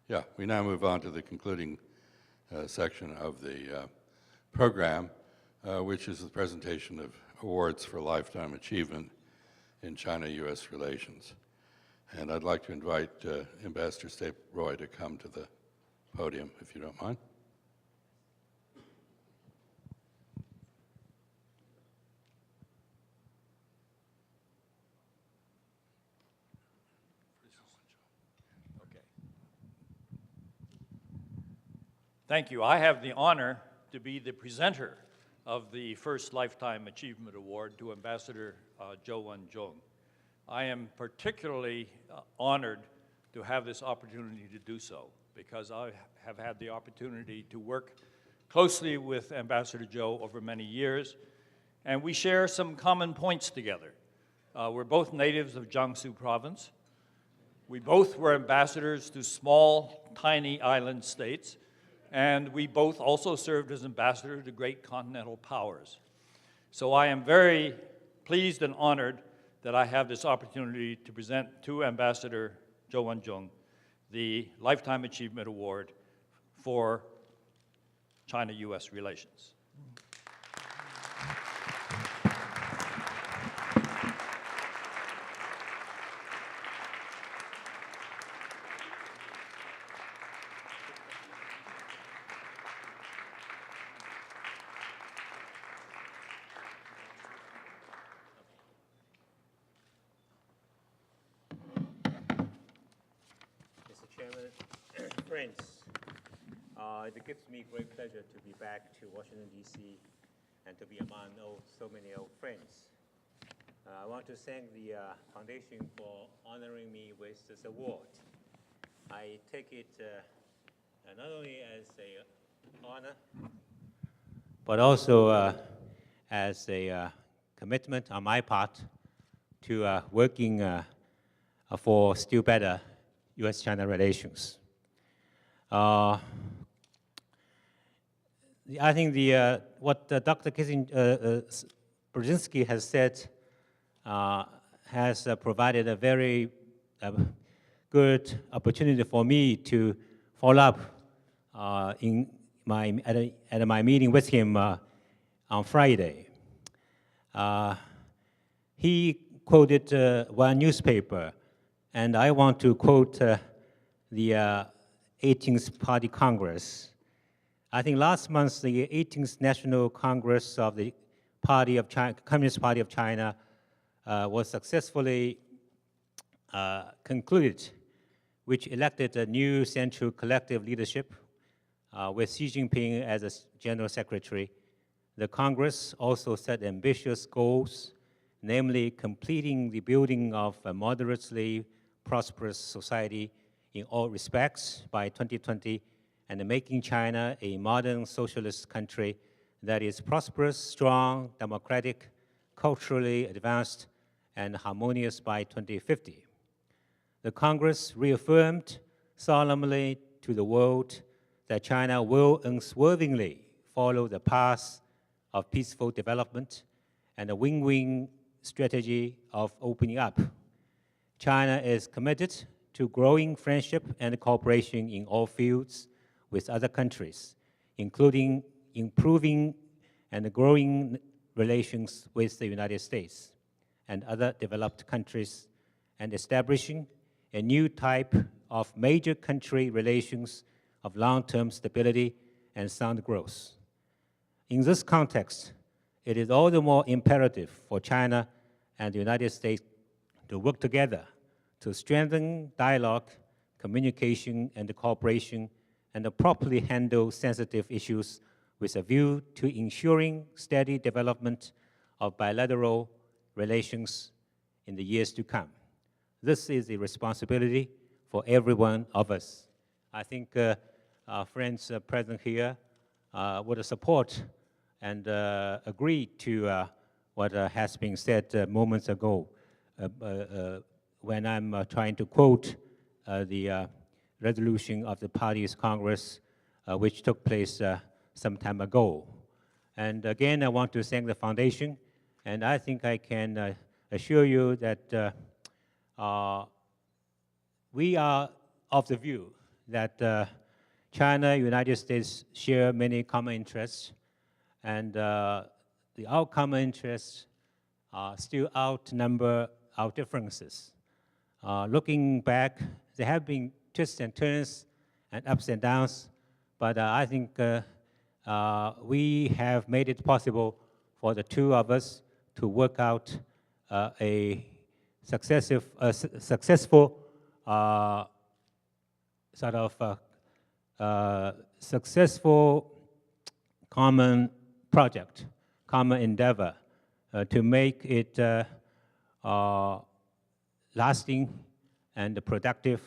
Yeah, we now move on to the concluding section of the program, which is the presentation of awards for lifetime achievement in China-U.S. relations. And I'd like to invite Ambassador Stape Roy to come to the podium, if you don't mind. Thank you. I have the honor to be the presenter of the first Lifetime Achievement Award to Ambassador Zhou Wenjun. I am particularly honored to have this opportunity to do so because I have had the opportunity to work closely with Ambassador Zhou over many years, and we share some common points together. We're both natives of Jiangsu province. We both were ambassadors to small, tiny island states, and we both also served as ambassadors to great continental powers. So I am very pleased and honored that I have this opportunity to present to Ambassador Zhou Wenjun the Lifetime Achievement Award for China-U.S. relations. Friends, it gives me great pleasure to be back to Washington, D.C. and to be among so many old friends. I want to thank the Foundation for honoring me with this award. I take it not only as an honor, but also as a commitment on my part to working for still better U.S.-China relations. I think what Dr. Brzezinski has said has provided a very good opportunity for me to follow up at my meeting with him on Friday. He quoted one newspaper, and I want to quote the 18th Party Congress. I think last month, the 18th National Congress of the Communist Party of China was successfully concluded, which elected a new central collective leadership with Xi Jinping as a general secretary. The Congress also set ambitious goals, namely completing the building of a moderately prosperous society in all respects by 2020, and making China a modern socialist country that is prosperous, strong, democratic, culturally advanced, and harmonious by 2050. The Congress reaffirmed solemnly to the world that China will unswervingly follow the path of peaceful development and a win-win strategy of opening up. China is committed to growing friendship and cooperation in all fields with other countries, including improving and growing relations with the United States and other developed countries, and establishing a new type of major country relations of long-term stability and sound growth. In this context, it is all the more imperative for China and the United States to work together to strengthen dialogue, communication, and cooperation, and to properly handle sensitive issues with a view to ensuring steady development of bilateral relations in the years to come. This is a responsibility for every one of us. I think our friends present here would support and agree to what has been said moments ago when I'm trying to quote the resolution of the party's Congress, which took place some time ago. And again, I want to thank the Foundation, and I think I can assure you that we are of the view that China, United States share many common interests, and our common interests still outnumber our differences. Looking back, there have been twists and turns and ups and downs, but I think we have made it possible for the two of us to work out a successful successful common project, common endeavor to make it lasting and productive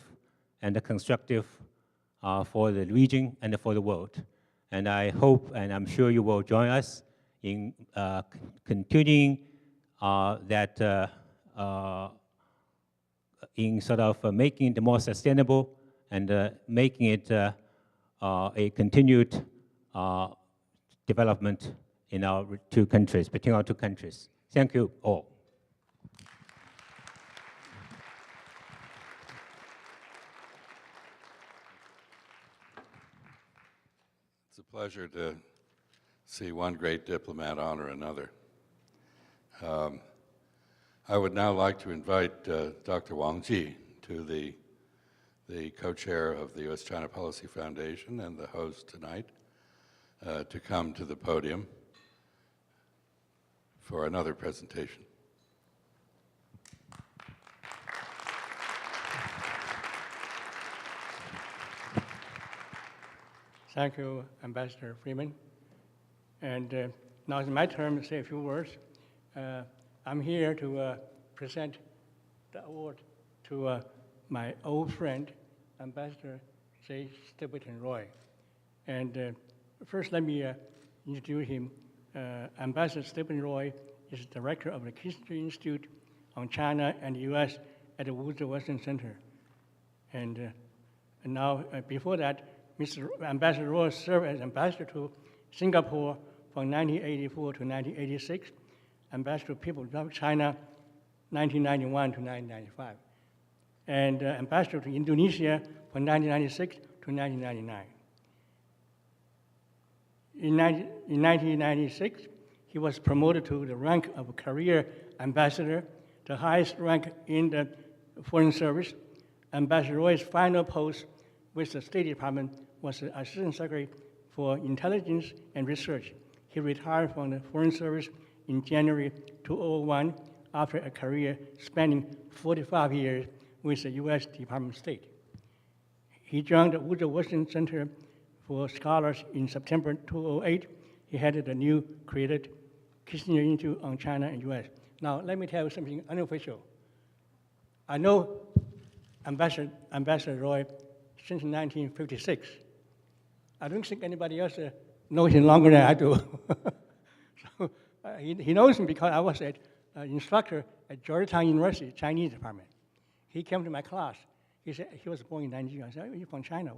and constructive for the region and for the world. And I hope and I'm sure you will join us in continuing that in making it more sustainable and making it a continued development in our two countries, between our two countries. Thank you all. It's a pleasure to see one great diplomat honor another. I would now like to invite Dr. Wang Ji, the co-chair of the U.S.-China Policy Foundation and the host tonight, to come to the podium for another presentation. Thank you, Ambassador Freeman. And now it's my turn to say a few words. I'm here to present the award to my old friend, Ambassador J. Stapleton Roy. And first, let me introduce him. Ambassador Stapleton Roy is director of the Kissinger Institute on China and the U.S. at the Woodrow Wilson Center. And now, before that, Mr. Ambassador Roy served as ambassador to Singapore from 1984 to 1986, ambassador to People's Republic of China 1991 to 1995, and ambassador to Indonesia from 1996 to 1999. In 1996, he was promoted to the rank of career ambassador, the highest rank in the Foreign Service. Ambassador Roy's final post with the State Department was the Assistant Secretary for Intelligence and Research. He retired from the Foreign Service in January 2001 after a career spanning 45 years with the U.S. Department of State. He joined the Woodrow Wilson Center for Scholars in September 2008. He headed the new created Kissinger Institute on China and U.S. Now, let me tell you something unofficial. I know Ambassador Roy since 1956. I don't think anybody else knows him longer than I do. So, he knows me because I was an instructor at Georgetown University, Chinese department. He came to my class. He said, he was born in Nanjing. I said, oh, you're from China.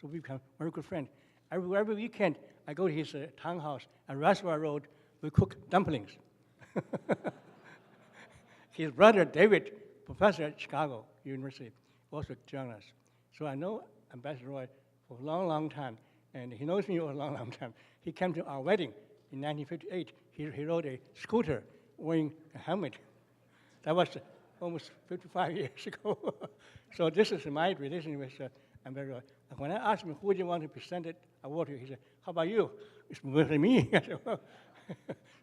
So we become very good friends. Every weekend, I go to his townhouse at Reservoir Road. We cook dumplings. His brother, David, professor at Chicago University, also joined us. So I know Ambassador Roy for a long, long time, and he knows me for a long, long time. He came to our wedding in 1958. He rode a scooter wearing a helmet. That was almost 55 years ago. So this is my relation with Ambassador Roy. When I asked him who do you want to present it award to, he said, how about you? It's mostly me. I said, well.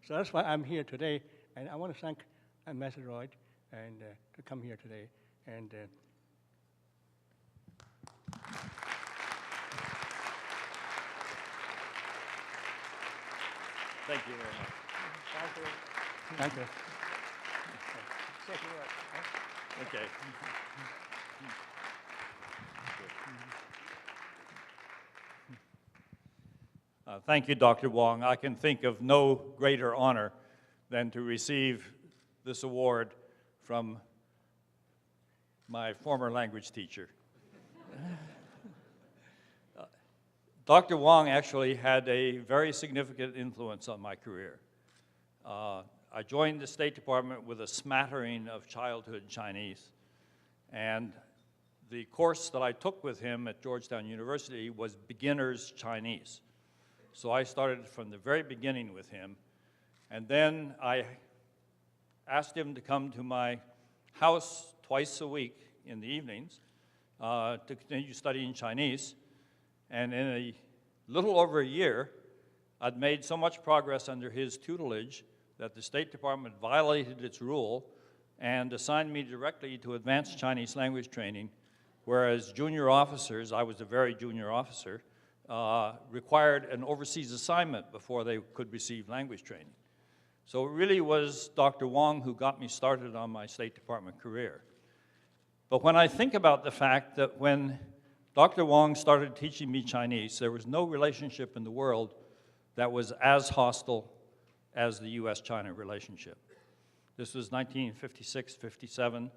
So that's why I'm here today, and I want to thank Ambassador Roy and to come here today. And Thank you very much. thank you. Okay. Thank you, Dr. Wong. I can think of no greater honor than to receive this award from my former language teacher. Dr. Wong actually had a very significant influence on my career. I joined the State Department with a smattering of childhood Chinese, and the course that I took with him at Georgetown University was beginner's Chinese. So I started from the very beginning with him, and then I asked him to come to my house twice a week in the evenings to continue studying Chinese. And in a little over a year, I'd made so much progress under his tutelage that the State Department violated its rule and assigned me directly to advanced Chinese language training, whereas junior officers, I was a very junior officer, required an overseas assignment before they could receive language training. So it really was Dr. Wong who got me started on my State Department career. But when I think about the fact that when Dr. Wong started teaching me Chinese, there was no relationship in the world that was as hostile as the US-China relationship. This was 1956, 57.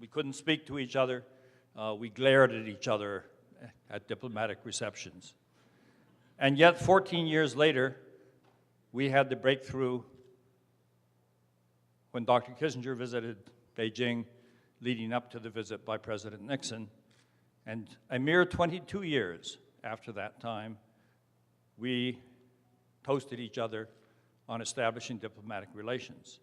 We couldn't speak to each other. We glared at each other at diplomatic receptions. And yet, 14 years later, we had the breakthrough when Dr. Kissinger visited Beijing, leading up to the visit by President Nixon. And a mere 22 years after that time, we toasted each other on establishing diplomatic relations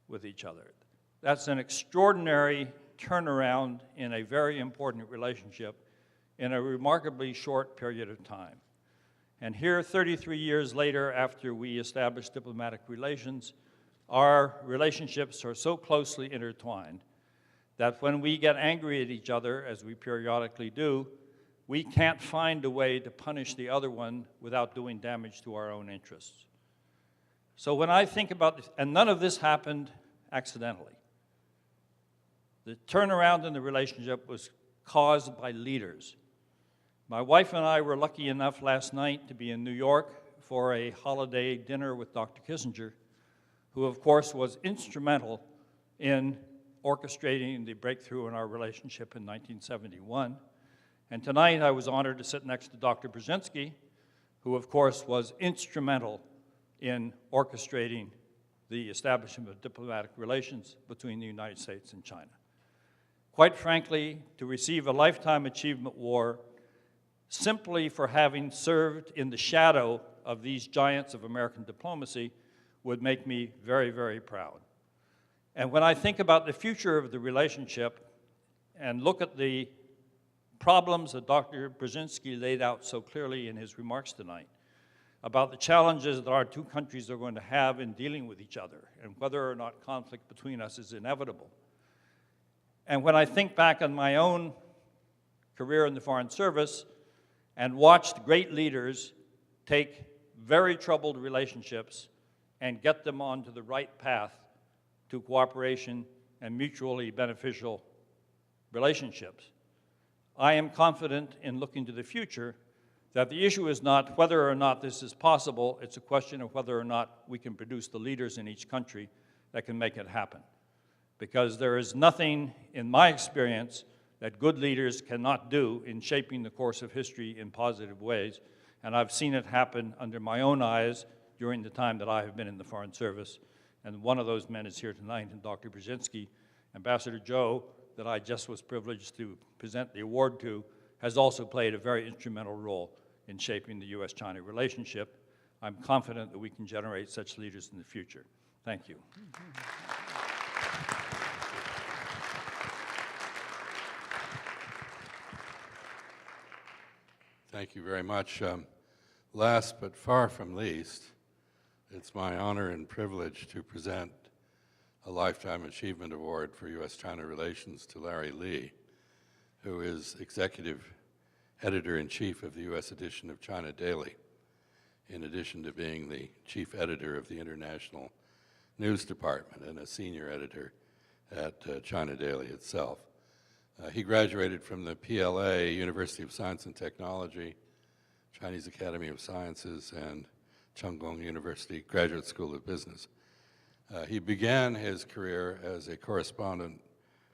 with each other. That's an extraordinary turnaround in a very important relationship in a remarkably short period of time. And here, 33 years later, after we established diplomatic relations, our relationships are so closely intertwined that when we get angry at each other, as we periodically do, we can't find a way to punish the other one without doing damage to our own interests. So when I think about this, and none of this happened accidentally. The turnaround in the relationship was caused by leaders. My wife and I were lucky enough last night to be in New York for a holiday dinner with Dr. Kissinger, who of course was instrumental in orchestrating the breakthrough in our relationship in 1971. And tonight I was honored to sit next to Dr. Brzezinski, who of course was instrumental in orchestrating the establishment of diplomatic relations between the United States and China. Quite frankly, to receive a Lifetime Achievement Award simply for having served in the shadow of these giants of American diplomacy would make me very, very proud. And when I think about the future of the relationship and look at the problems that Dr. Brzezinski laid out so clearly in his remarks tonight, about the challenges that our two countries are going to have in dealing with each other and whether or not conflict between us is inevitable. And when I think back on my own career in the Foreign Service and watched great leaders take very troubled relationships and get them onto the right path to cooperation and mutually beneficial relationships, I am confident in looking to the future that the issue is not whether or not this is possible, it's a question of whether or not we can produce the leaders in each country that can make it happen. Because there is nothing, in my experience, that good leaders cannot do in shaping the course of history in positive ways, and I've seen it happen under my own eyes during the time that I have been in the Foreign Service, and one of those men is here tonight, and Dr. Brzezinski. Ambassador Zhou, that I just was privileged to present the award to, has also played a very instrumental role in shaping the U.S.-China relationship. I'm confident that we can generate such leaders in the future. Thank you. Thank you very much. Last but far from least, it's my honor and privilege to present a Lifetime Achievement Award for U.S.-China relations to Larry Lee, who is Executive Editor-in-Chief of the U.S. edition of China Daily, in addition to being the Chief Editor of the International News Department and a Senior Editor at China Daily itself. He graduated from the PLA, University of Science and Technology, Chinese Academy of Sciences, and Cheng-Kung University Graduate School of Business. He began his career as a correspondent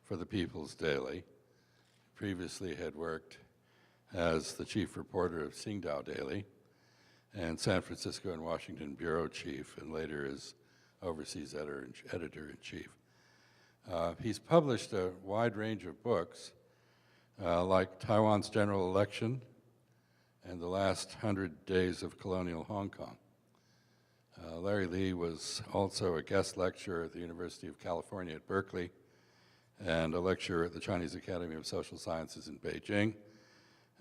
for the People's Daily. Previously had worked as the chief reporter of Xingdao Daily and San Francisco and Washington bureau chief, and later as overseas editor-in-chief. He's published a wide range of books, like Taiwan's General Election and The Last 100 Days of Colonial Hong Kong. Larry Lee was also a guest lecturer at the University of California at Berkeley and a lecturer at the Chinese Academy of Social Sciences in Beijing,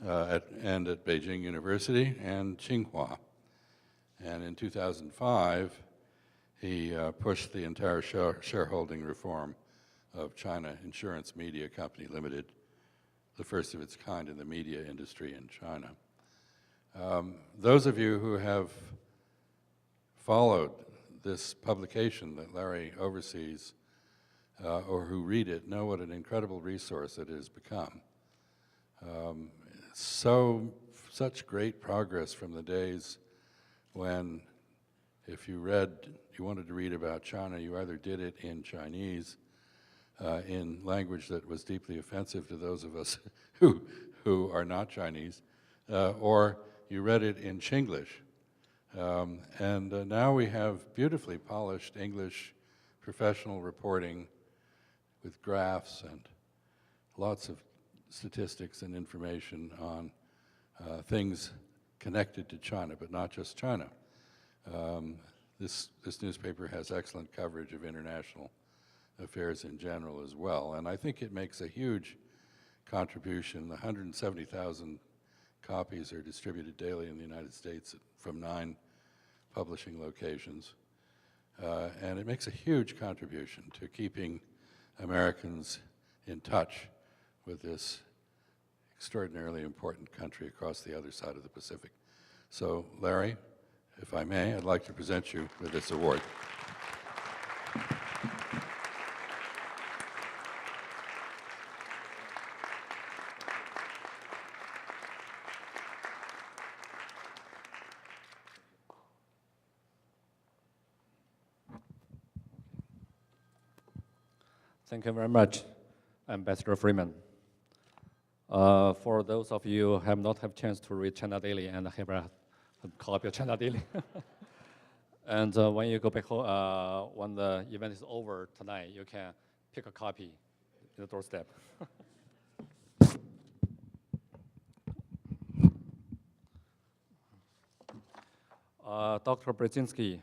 and at Beijing University and Tsinghua. And in 2005, he pushed the entire shareholding reform of China Insurance Media Company Limited, the first of its kind in the media industry in China. Those of you who have followed this publication that Larry oversees or who read it know what an incredible resource it has become. Such great progress from the days when if you wanted to read about China, you either did it in Chinese, in language that was deeply offensive to those of us who are not Chinese, or you read it in Chinglish. Now we have beautifully polished English professional reporting with graphs and lots of statistics and information on things connected to China, but not just China. This newspaper has excellent coverage of international affairs in general as well, and I think it makes a huge contribution. 170,000 copies are distributed daily in the United States from 9 publishing locations, and it makes a huge contribution to keeping Americans in touch with this extraordinarily important country across the other side of the Pacific. So, Larry, if I may, I'd like to present you with this award. Thank you very much, Ambassador Freeman. For those of you who have not had a chance to read China Daily and have a copy of China Daily, and when you go back home, when the event is over tonight, you can pick a copy in the doorstep. Dr. Brzezinski,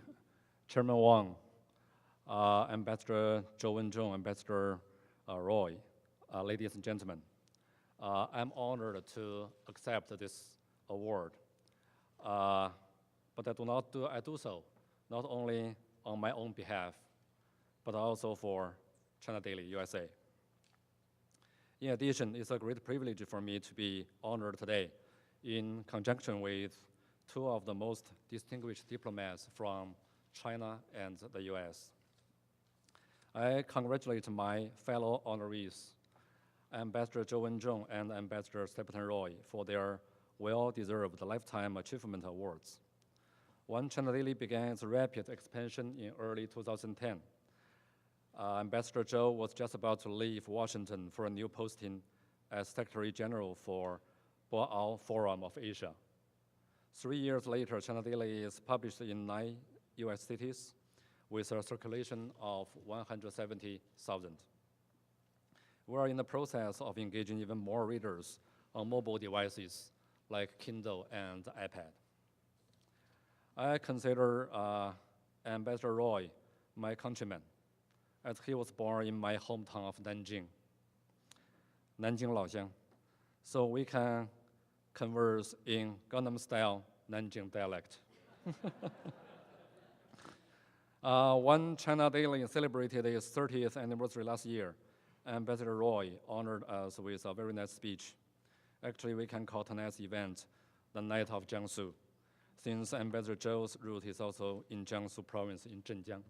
Chairman Wang, Ambassador Zhou Wenzhong, Ambassador Roy, ladies and gentlemen, I'm honored to accept this award. But I do so not only on my own behalf, but also for China Daily USA. In addition, it's a great privilege for me to be honored today in conjunction with 2 of the most distinguished diplomats from China and the US. I congratulate my fellow honorees, Ambassador Zhou Wenzhong and Ambassador Stephen Roy, for their well-deserved Lifetime Achievement Awards. When China Daily began its rapid expansion in early 2010, Ambassador Zhou was just about to leave Washington for a new posting as Secretary General for Boao Forum of Asia. 3 years later, China Daily is published in 9 US cities with a circulation of 170,000. We are in the process of engaging even more readers on mobile devices like Kindle and iPad. I consider Ambassador Roy my countryman, as he was born in my hometown of Nanjing, Laoxiang, so we can converse in Gangnam-style Nanjing dialect. When China Daily celebrated its 30th anniversary last year, Ambassador Roy honored us with a very nice speech. Actually, we can call tonight's event the Night of Jiangsu, since Ambassador Zhou's root is also in Jiangsu province in Zhenjiang.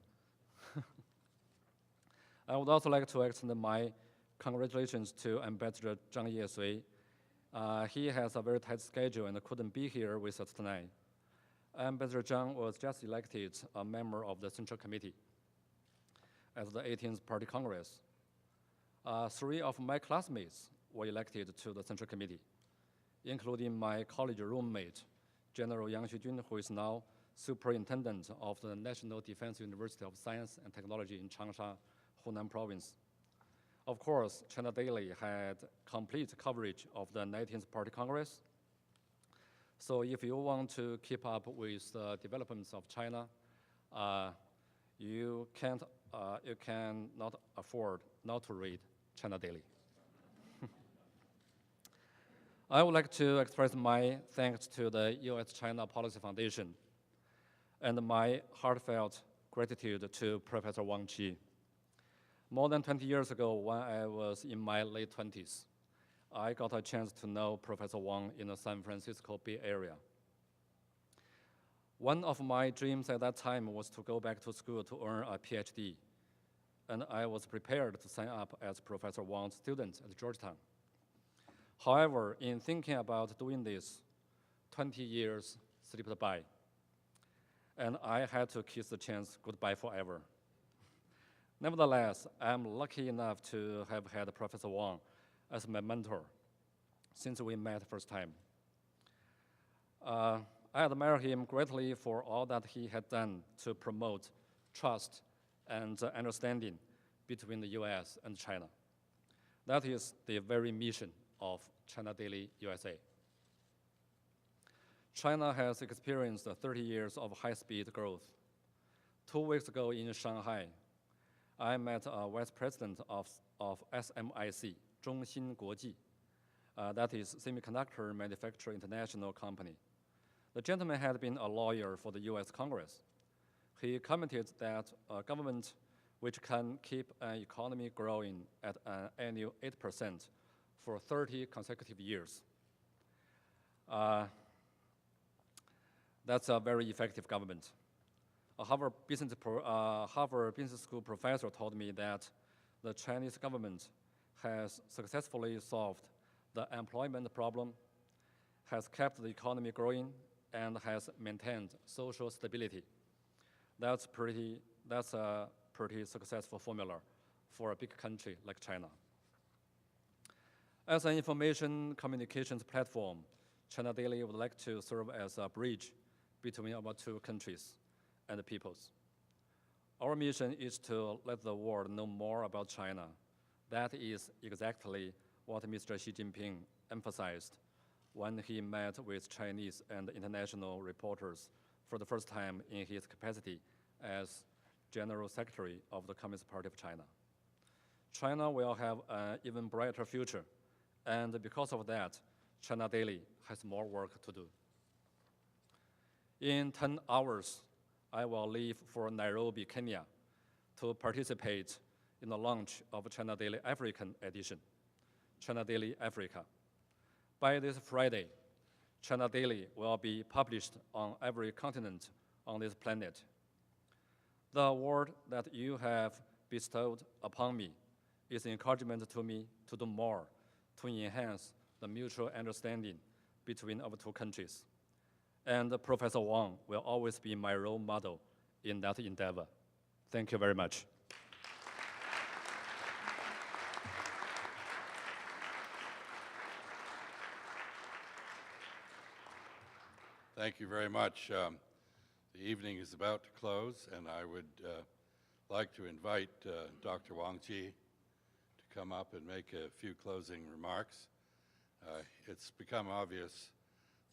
I would also like to extend my congratulations to Ambassador Zhang Yesui. He has a very tight schedule and couldn't be here with us tonight. Ambassador Zhang was just elected a member of the Central Committee at the 18th Party Congress. 3 of my classmates were elected to the Central Committee, including my college roommate, General Yang Xujun, who is now Superintendent of the National Defense University of Science and Technology in Changsha, Hunan Province, Of course, China Daily had complete coverage of the 19th Party Congress. So if you want to keep up with the developments of China, you cannot afford not to read China Daily. I would like to express my thanks to the U.S.-China Policy Foundation and my heartfelt gratitude to Professor Wang Qi. More than 20 years ago, when I was in my late 20s, I got a chance to know Professor Wang in the San Francisco Bay Area. One of my dreams at that time was to go back to school to earn a PhD, and I was prepared to sign up as Professor Wang's student at Georgetown. However, in thinking about doing this, 20 years slipped by, and I had to kiss the chance goodbye forever. Nevertheless, I'm lucky enough to have had Professor Wang as my mentor since we met first time. I admire him greatly for all that he had done to promote trust and understanding between the US and China. That is the very mission of China Daily USA. China has experienced 30 years of high-speed growth. 2 weeks ago in Shanghai, I met a vice president of SMIC, Zhongxin Guoji, that is Semiconductor Manufacturer International Company. The gentleman had been a lawyer for the US Congress. He commented that a government which can keep an economy growing at an annual 8% for 30 consecutive years. That's a very effective government. A Harvard Business School professor told me that the Chinese government has successfully solved the employment problem, has kept the economy growing, and has maintained social stability. That's a pretty successful formula for a big country like China. As an information communications platform, China Daily would like to serve as a bridge between our two countries and the peoples. Our mission is to let the world know more about China. That is exactly what Mr. Xi Jinping emphasized when he met with Chinese and international reporters for the first time in his capacity as General Secretary of the Communist Party of China. China will have an even brighter future, and because of that, China Daily has more work to do. In 10 hours, I will leave for Nairobi, Kenya, to participate in the launch of China Daily African edition, China Daily Africa. By this Friday, China Daily will be published on every continent on this planet. The award that you have bestowed upon me is encouragement to me to do more to enhance the mutual understanding between our two countries. And Professor Wang will always be my role model in that endeavor. Thank you very much. Thank you very much. The evening is about to close, and I would like to invite Dr. Wang Qi to come up and make a few closing remarks. It's become obvious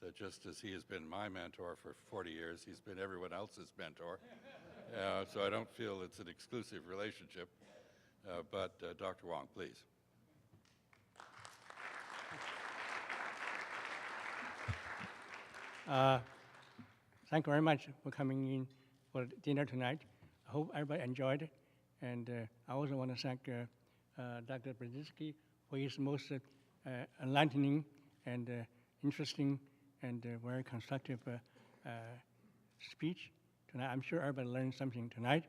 that just as he has been my mentor for 40 years, he's been everyone else's mentor. So I don't feel it's an exclusive relationship. But Dr. Wang, please. Thank you very much for coming in for dinner tonight. I hope everybody enjoyed it. And I also want to thank Dr. Brzezinski for his most enlightening and interesting and very constructive speech tonight. I'm sure everybody learned something tonight.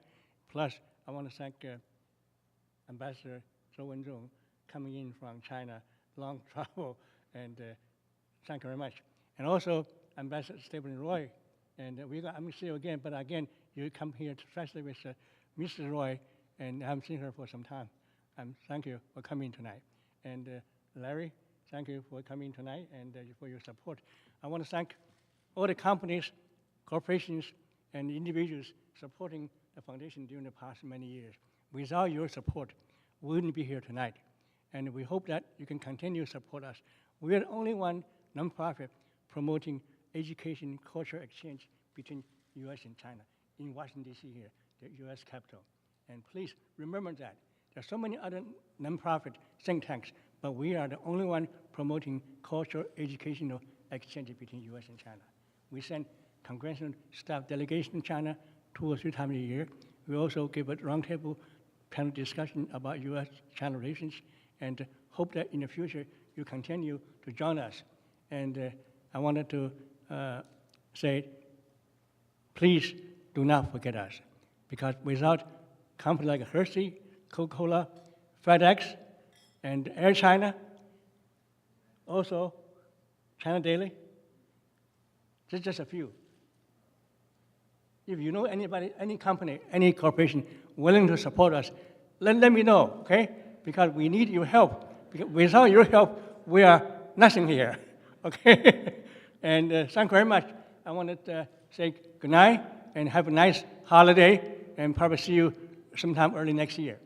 Plus, I want to thank Ambassador Zhou Wenzhong coming in from China, long travel, and thank you very much. And also, Ambassador Stephen Roy, and I'm going to see you again, but again, you come here to translate with Mrs. Roy, and I haven't seen her for some time. Thank you for coming tonight. And Larry, thank you for coming tonight and for your support. I want to thank all the companies, corporations, and individuals supporting the foundation during the past many years. Without your support, we wouldn't be here tonight. And we hope that you can continue to support us. We are the only one nonprofit promoting education and cultural exchange between U.S. and China in Washington, D.C. here, the U.S. Capitol. And please remember that. There are so many other nonprofit think tanks, but we are the only one promoting cultural educational exchange between U.S. and China. We send congressional staff delegation to China 2 or 3 times a year. We also give a roundtable panel discussion about U.S.-China relations, and hope that in the future you continue to join us. And I wanted to say, please do not forget us, because without companies like Hershey, Coca-Cola, FedEx, and Air China, also China Daily, just a few. If you know anybody, any company, any corporation willing to support us, let me know, okay? Because we need your help. Because without your help, we are nothing here, okay? And thank you very much. I wanted to say good night and have a nice holiday, and probably see you sometime early next year.